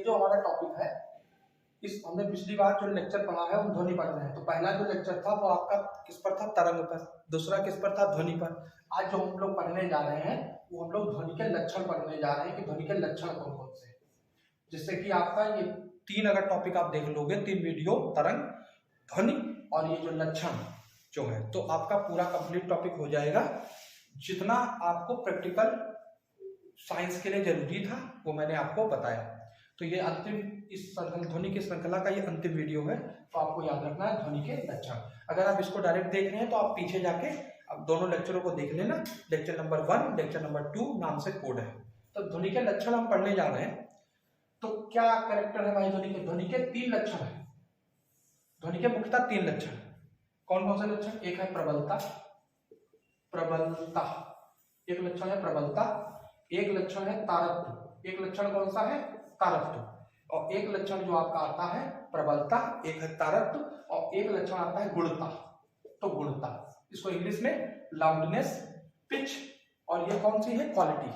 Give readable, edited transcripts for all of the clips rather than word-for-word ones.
जो हमारा टॉपिक है, इस हमने पिछली बार जो लेक्चर पढ़ा है वो ध्वनि पढ़ रहे हैं। तो पहला जो लेक्चर था वो आपका किस पर था? तरंग पर। दूसरा किस पर था? ध्वनि पर। आज जो हम लोग पढ़ने जा रहे हैं वो हम लोग ध्वनि के लक्षण पढ़ने जा रहे हैं कि ध्वनि के लक्षण कौन कौन से हैं। जिससे कि आपका ये 3 अगर टॉपिक आप देख लोगे, 3 वीडियो, तरंग, ध्वनि और ये जो लक्षण जो है, तो आपका पूरा कंप्लीट टॉपिक हो जाएगा। जितना आपको प्रैक्टिकल साइंस के लिए जरूरी था वो मैंने आपको बताया। तो ये अंतिम इस ध्वनि की श्रृंखला का ये अंतिम वीडियो है। तो आपको याद रखना है ध्वनि के लक्षण। अगर आप इसको डायरेक्ट देख रहे हैं तो आप पीछे जाके अब दोनों लेक्चरों को देख लेना। लेक्चर नंबर 1, लेक्चर नंबर 2 नाम से कोड है। तो ध्वनि के लक्षण हम पढ़ने जा रहे हैं। तो क्या कैरेक्टर है भाई ध्वनि के? ध्वनि के 3 लक्षण है। ध्वनि के मुख्यतः 3 लक्षण। कौन कौन से लक्षण? एक है प्रबलता, प्रबलता एक लक्षण है प्रबलता, एक लक्षण है तारत्व। एक लक्षण कौन सा है? तारत्व। और एक लक्षण जो आपका आता है प्रबलता, एक है तारत्व और एक लक्षण आता है गुणता। तो गुणता इसको इंग्लिश में लाउडनेस, पिच और ये कौन सी है? Quality.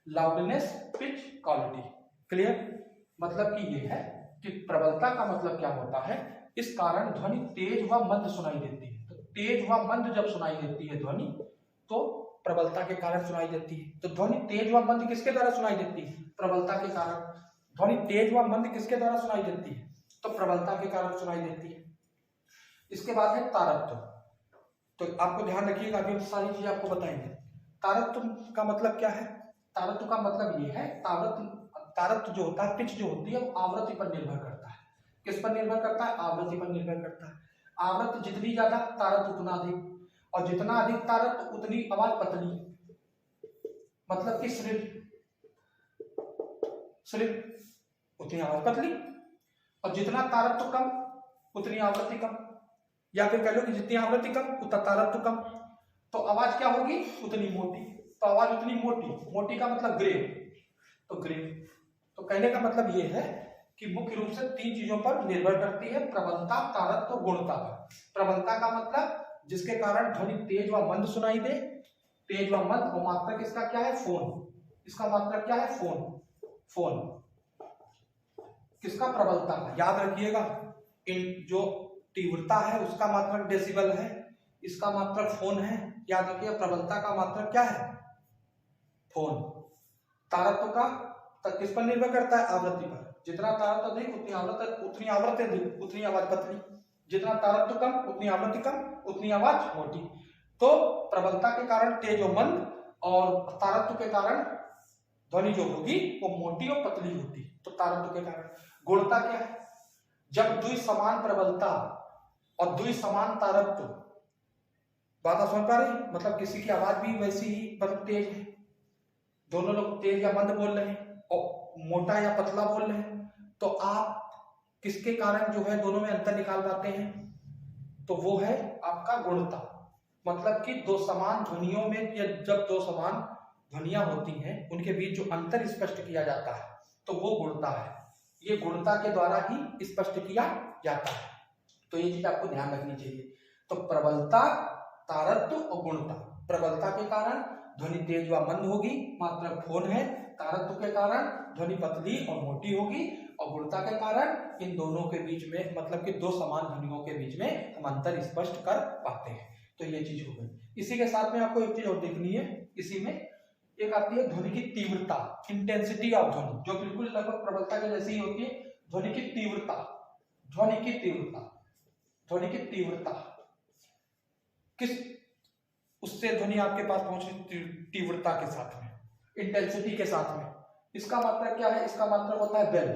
Loudness, pitch, quality. Clear? मतलब कि ये है कि प्रबलता का मतलब क्या होता है? इस कारण ध्वनि तेज व मंद सुनाई देती है। तो तेज व मंद जब सुनाई देती है ध्वनि तो प्रबलता के कारण सुनाई देती है। तो ध्वनि तेज व मंद किसके द्वारा सुनाई देती है? प्रबलता के कारण। ध्वनि तेज व मंद किसके द्वारा सुनाई देती है? तो प्रबलता के कारण सुनाई देती है। इसके बाद है तारत्व। तो आपको ध्यान रखिएगा, अभी सारी चीजें आपको बताएंगे। तारत्व का मतलब क्या है? तारत्व का मतलब ये है, तारत्व जो होता है, पिच जो होती है, वो आवृत्ति पर निर्भर करता है। किस पर निर्भर करता है? आवृत्ति पर निर्भर करता है। आवृत्ति जितनी ज्यादा तारत्व उतना अधिक, और जितना अधिक तारत्व उतनी आवाज पतली, मतलब कि श्रिल उतनी आवाज पतली, और जितना तारत्व कम उतनी आवृत्ति कम, या फिर कह लो कि जितनी आवृत्ति कम उतना तारत्व कम, तो आवाज क्या होगी? उतनी मोटी। तो आवाज उतनी मोटी, मोटी का मतलब ग्रेव, तो ग्रेव। तो कहने का मतलब ये है कि मुख्य रूप से 3 चीजों पर निर्भर करती है, प्रबलता, तारत्व, गुणता पर। प्रबलता का मतलब जिसके कारण ध्वनि तेज व मंद सुनाई दे, तेज व मंद, और मात्रक इसका क्या है? फोन। इसका मात्रक क्या है? फोन। फोन किसका? प्रबलता का। याद रखिएगा, इन जो तीव्रता है उसका मात्रक डेसिबल है, इसका मात्रक फोन है। याद रखिए, प्रबलता का मात्रक क्या है? फोन। तारत्व का किस पर निर्भर करता है? आवृत्ति पर। जितना तारत्व अधिक उतनी आवृत्ति अधिक, उतनी आवाज पतली। जितना तारत्व कम उतनी आवृत्ति कम, उतनी आवाज मोटी। तो प्रबलता के कारण तेज और मंद, और तारत्व के कारण ध्वनि जो होगी वो मोटी और पतली होती। तो तारत्व के कारण। गुणता क्या है? जब द्वि समान प्रबलता और द्वि समान तारत्व, बात समझ पा रही? मतलब किसी की आवाज भी वैसी ही मतलब तेज है, दोनों लोग तेज या मंद बोल रहे हैं और मोटा या पतला बोल रहे हैं, तो आप किसके कारण जो है दोनों में अंतर निकाल पाते हैं? तो वो है आपका गुणता। मतलब कि 2 समान ध्वनियों में, या जब 2 समान ध्वनियां होती हैं उनके बीच जो अंतर स्पष्ट किया जाता है तो वो गुणता है। ये गुणता के द्वारा ही स्पष्ट किया जाता है। तो ये चीज आपको ध्यान रखनी चाहिए। तो प्रबलता, तारत्व और गुणता। प्रबलता के कारण ध्वनि तेज व मंद होगी, मात्रक फोन है। तारत्व के कारण ध्वनि पतली और मोटी होगी, और गुणता के कारण इन दोनों के बीच में, मतलब कि 2 समान ध्वनियों के बीच में हम अंतर स्पष्ट कर पाते हैं। तो ये चीज हो गई। इसी के साथ में आपको एक चीज और देखनी है। इसी में एक आती है ध्वनि की तीव्रता, इंटेंसिटी ऑफ ध्वनि, जो बिल्कुल लगभग प्रबलता के जैसी ही होती है। ध्वनि की तीव्रता, ध्वनि की तीव्रता, ध्वनि की तीव्रता किस उससे ध्वनि आपके पास पहुंचे? तीव्रता के साथ में, इंटेंसिटी के साथ में। इसका मात्रक क्या है? इसका मात्रक होता है बेल।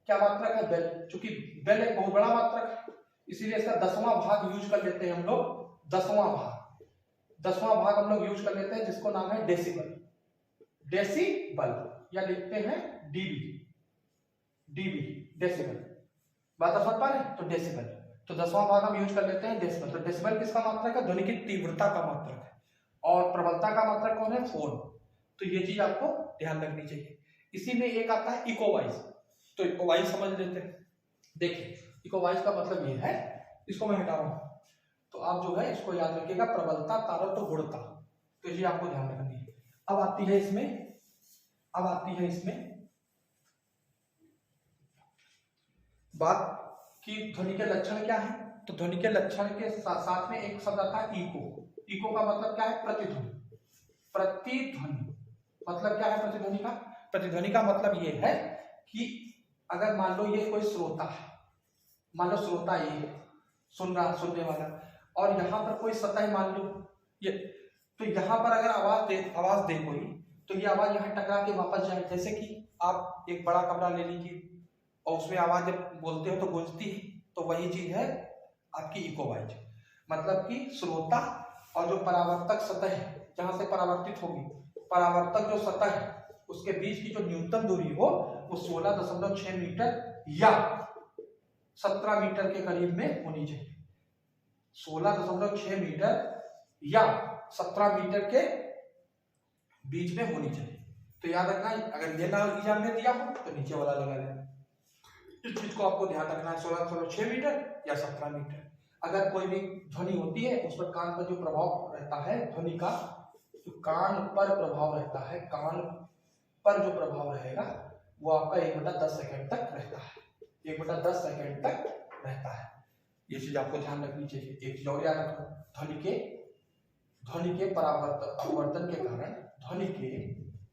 क्या मात्रक है? बेल। चूंकि बेल एक बहुत बड़ा मात्रक है, इसीलिए इसका 10वां भाग यूज कर लेते हैं हम लोग। 10वां भाग हम लोग यूज कर लेते हैं, जिसको नाम है डेसिबल। डेसिबल या लिखते हैं डीबी, डेसिबल। बात समझ पा रहे हैं? तो डेसिबल, तो 10वां भाग हम यूज कर लेते हैं डेसिबल। तो डेसिबल किसका मात्रक है? ध्वनि की तीव्रता का मात्रक है। और प्रबलता का मात्रक कौन है? फोन। तो ये चीज आपको ध्यान रखनी चाहिए। इसी में एक आता है इको वॉइस। तो इको वॉइस समझ लेते हैं। देखिए, इको वॉइस का मतलब ये है, इसको मैं हटा रहा हूं, तो आप जो है इसको याद रखिएगा, प्रबलता, तारत्व, गुणता। तो ये आपको ध्यान रखनी है। अब आती है इसमें बात कि ध्वनि के लक्षण क्या है, तो ध्वनि के लक्षण के साथ में एक शब्द आता है इको। इको का मतलब क्या है, प्रतिध्वनि। प्रतिध्वनि मतलब क्या है प्रतिध्वनि का? प्रतिध्वनि का मतलब ये है कि अगर मान लो ये कोई श्रोता है, मान लो श्रोता ये सुनने वाला, और यहाँ पर कोई सतह मान लो ये, तो यहाँ पर अगर आवाज दे कोई, तो ये आवाज यहाँ टकरा के वापस जाए। जैसे कि आप एक बड़ा कमरा ले लीजिए और उसमें आवाज जब बोलते हो तो गूंजती है, तो वही चीज है आपकी इको वॉइस। मतलब कि श्रोता और जो परावर्तक सतह है जहां से परावर्तित होगी, परावर्तक जो सतह है उसके बीच की जो न्यूनतम दूरी हो वो 16.6 मीटर या 17 मीटर के करीब में होनी चाहिए। 16.6 मीटर या 17 मीटर के बीच में होनी चाहिए। तो याद रखना, अगर ये ना एग्जाम में दिया हो तो नीचे वाला लगा लेना। इस चीज को आपको ध्यान रखना है, 16.6 मीटर या 17 मीटर। अगर कोई भी ध्वनि होती है उस पर कान पर जो प्रभाव रहता है ध्वनि का, जो कान पर प्रभाव रहता है, कान पर जो प्रभाव रहेगा वो आपका 1/10 सेकंड तक रहता है। 1/10 सेकंड तक रहता है। ये चीज आपको ध्यान रखनी चाहिए। एक चीज और याद रखो, ध्वनि के अपवर्तन के कारण, ध्वनि के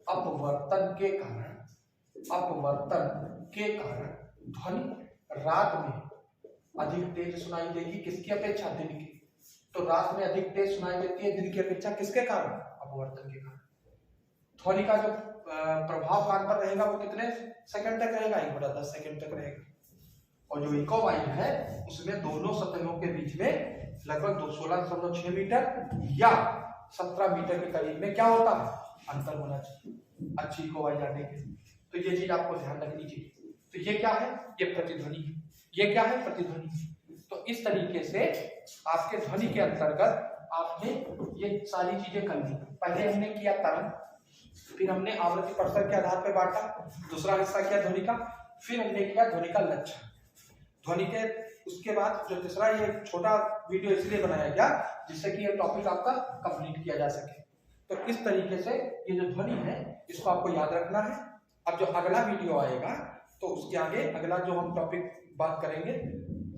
अपवर्तन के कारण ध्वनि रात में अधिक तेज सुनाई देगी। किसकी अपेक्षा? दिन की। तो रात में अधिक तेज सुनाई देती है दिन की अपेक्षा, किसके कारण? अपवर्तन के कारण। ध्वनि का जो प्रभाव कान पर रहेगा वो कितने सेकंड तक रहेगा? 1/10 सेकंड तक रहेगा। और जो इको वाइव है उसमें दोनों सतहों के बीच में लगभग 16.6 मीटर या 17 मीटर के करीब में क्या होता है? अंतर होना चाहिए अच्छी इको वाइव आने के। तो ये चीज आपको ध्यान रखनी चाहिए। तो ये क्या है? ये प्रतिध्वनि। ये क्या है? प्रतिध्वनि। तो इस तरीके से आपके ध्वनि के अंतर्गत आपने ये सारी चीजें कर ली। पहले हमने किया तरंग, फिर हमने आवृत्ति प्रसर के आधार पर बांटा, दूसरा हिस्सा किया ध्वनि का, फिर हमने किया ध्वनि का लक्षण। ध्वनि के उसके बाद जो तीसरा, ये छोटा वीडियो इसलिए बनाया गया जिससे कि ये टॉपिक आपका कंप्लीट किया जा सके। तो इस तरीके से ये जो ध्वनि है इसको आपको याद रखना है। अब जो अगला वीडियो आएगा तो उसके आगे अगला जो हम टॉपिक बात करेंगे,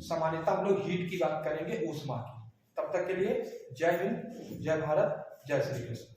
सामान्यतः हम लोग हीट की बात करेंगे, ऊष्मा की। तब तक के लिए जय हिंद, जय भारत, जय श्री कृष्ण।